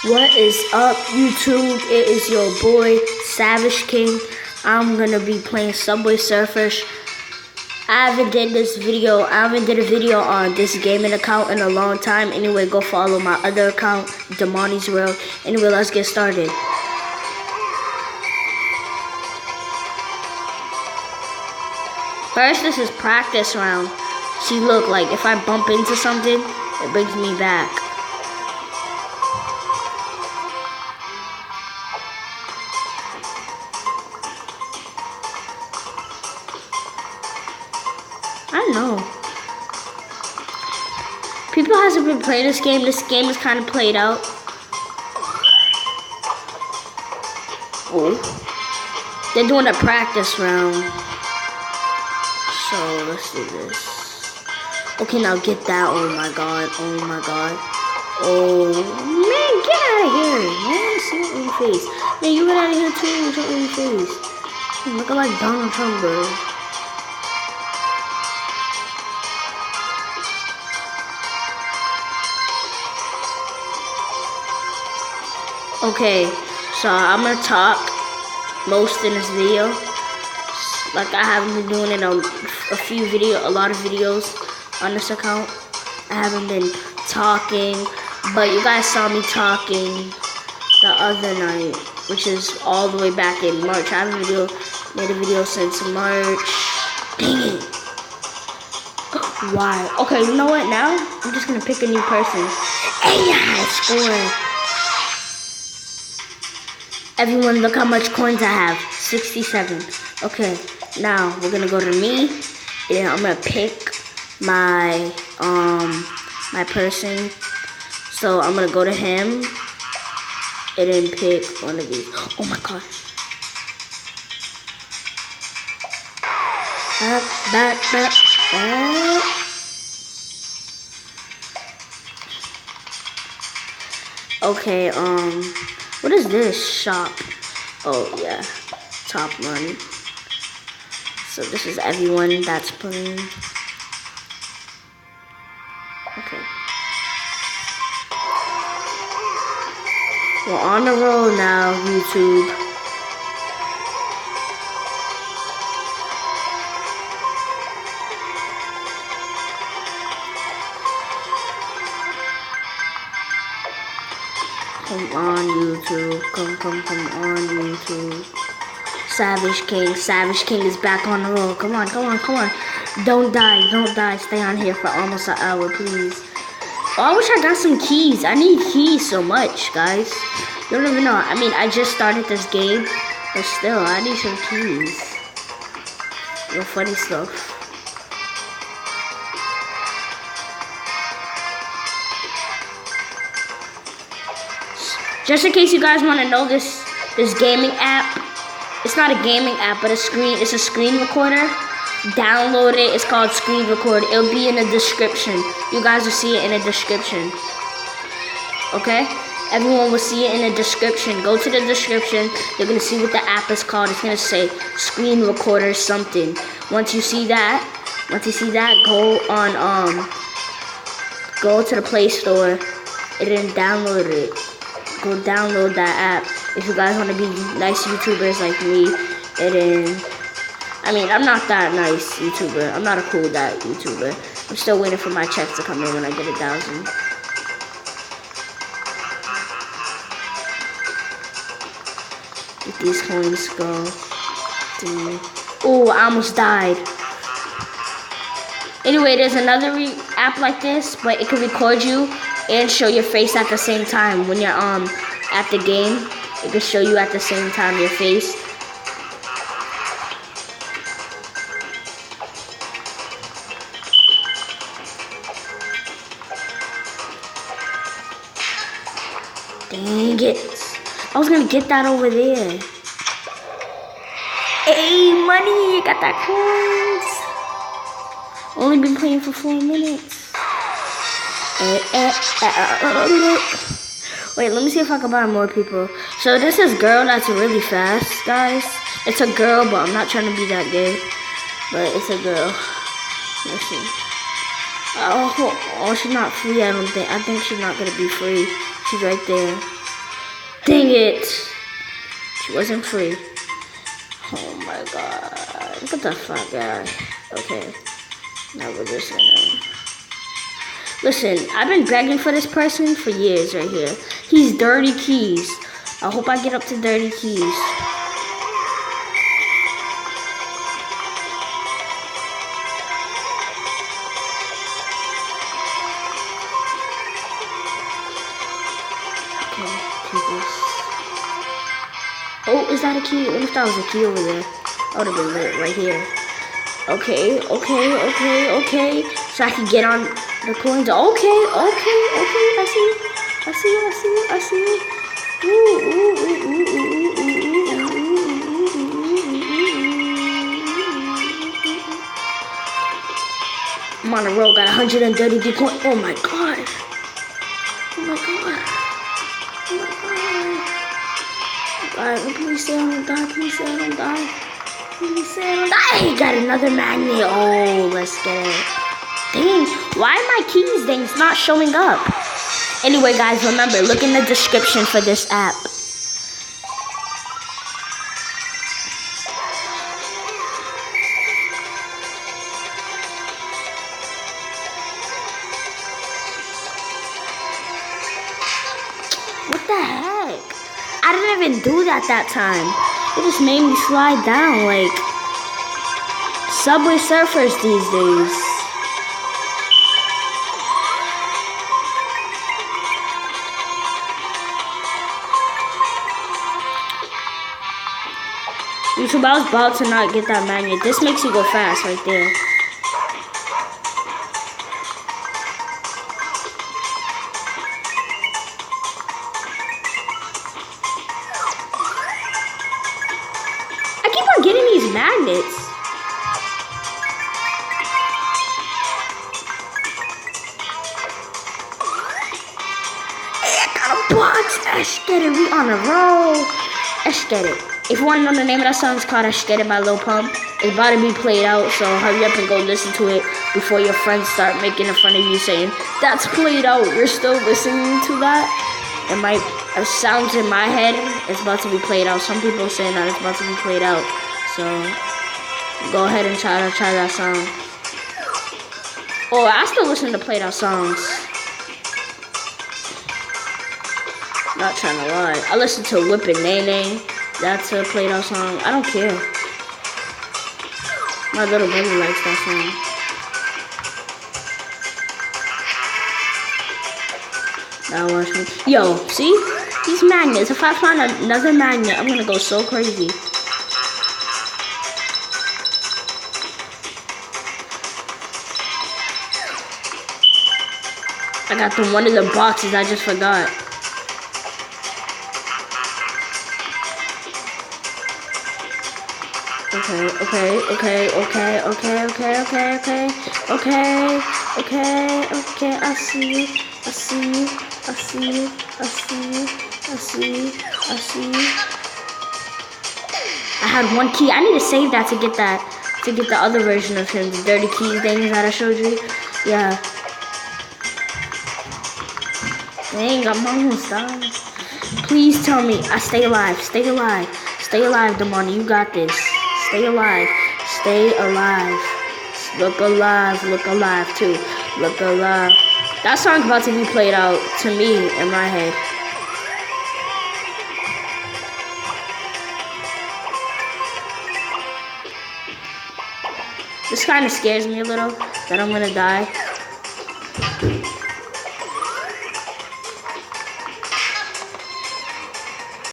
What is up, YouTube? It is your boy Savage King. I'm gonna be playing Subway Surfers. I haven't did a video on this gaming account in a long time. Anyway, go follow my other account, Damani's World. Anyway, let's get started. First, this is practice round. See, look, like if I bump into something, it brings me back. I know. People hasn't been playing this game. This game is kind of played out. Oh. They're doing a practice round. So let's do this. Okay, now get that. Oh my god. Oh my god. Oh man, get out of here. Man, see what in your face. Man, you get out of here too. What's up in your face? You look like Donald Trump, bro. Okay, so I'm gonna talk most in this video. Like I haven't been doing it on a lot of videos on this account. I haven't been talking, but you guys saw me talking the other night, which is all the way back in March. I haven't made a video since March. Dang it. Why? Okay, you know what? Now I'm just gonna pick a new person. Hey, I scored. Everyone, look how much coins I have. 67. Okay, now we're gonna go to me, and I'm gonna pick my my person. So I'm gonna go to him, and then pick one of these. Oh my god! Back. Okay, what is this? Shop. Oh, yeah. Top money. So this is everyone that's playing. Okay. We're on the roll now, YouTube. Come on, YouTube. Come on, YouTube. Savage King is back on the roll. Come on. Don't die. Stay on here for almost an hour, please. Oh, I wish I got some keys. I need keys so much, guys. You don't even know. I mean, I just started this game, but still, I need some keys. Real funny stuff. Just in case you guys want to know this gaming app, it's not a gaming app, but it's a screen recorder. Download it. It's called Screen Record. It'll be in the description. You guys will see it in the description. Okay? Everyone will see it in the description. Go to the description. You're gonna see what the app is called. It's gonna say Screen Recorder something. Once you see that, go to the Play Store and then download it. Go download that app if you guys want to be nice YouTubers like me. And then, I mean, I'm not that nice YouTuber. I'm not a cool that YouTuber. I'm still waiting for my checks to come in when I get 1,000. Let these coins go. Oh, I almost died. Anyway, there's another app like this, but it can record you and show your face at the same time. When you're at the game, it can show you at the same time your face. Dang it. I was gonna get that over there. Hey, money, got that coins. Only been playing for 4 minutes. Wait, let me see if I can buy more people. So this is girl that's really fast, guys. It's a girl, but I'm not trying to be that gay. But it's a girl. Let's see. Oh, she's not free, I don't think. I think she's not gonna be free. She's right there. Dang it. She wasn't free. Oh my god. Get the fuck out. Okay. Now we're just gonna... Listen, I've been begging for this person for years right here. He's Dirty Keys. I hope I get up to Dirty Keys. Okay, take this. Oh, is that a key? What if that was a key over there? That would have been lit right here. Okay. So I can get on the coins. Okay. I see you. I'm on a roll, got 130 coins. Oh my god. Alright, please say I don't die. Hey, got another magnet. Oh, let's get it. Dang, why are my keys things not showing up? Anyway, guys, remember, look in the description for this app. What the heck? I didn't even do that time. It just made me slide down like Subway Surfers these days. YouTube, I was about to not get that magnet. This makes you go fast right there. I keep on getting these magnets. Hey, I got a box. Let's get it. We on a roll. Let's get it. If you want to know the name of that song, it's called Let's Get It by Lil Pump. It's about to be played out, so hurry up and go listen to it before your friends start making fun of you saying, that's played out, you're still listening to that? It might have sounds in my head, it's about to be played out. Some people saying that it's about to be played out. So, go ahead and try that song. Oh, I still listen to played out songs. Not trying to lie. I listen to Whippin' Nae Nae. That's a played out song. I don't care. My little baby likes that song. Now watch me. Yo, see? These magnets. If I find another magnet, I'm gonna go so crazy. I got one of the boxes I just forgot. Okay, I see you. I had one key. I need to save that to get the other version of him, the Dirty Keys things that I showed you. Yeah. Dang, I'm almost done. Please tell me I stay alive, Damani, you got this. Stay alive. Look alive too. Look alive. That song's about to be played out to me in my head. This kind of scares me a little that I'm gonna die.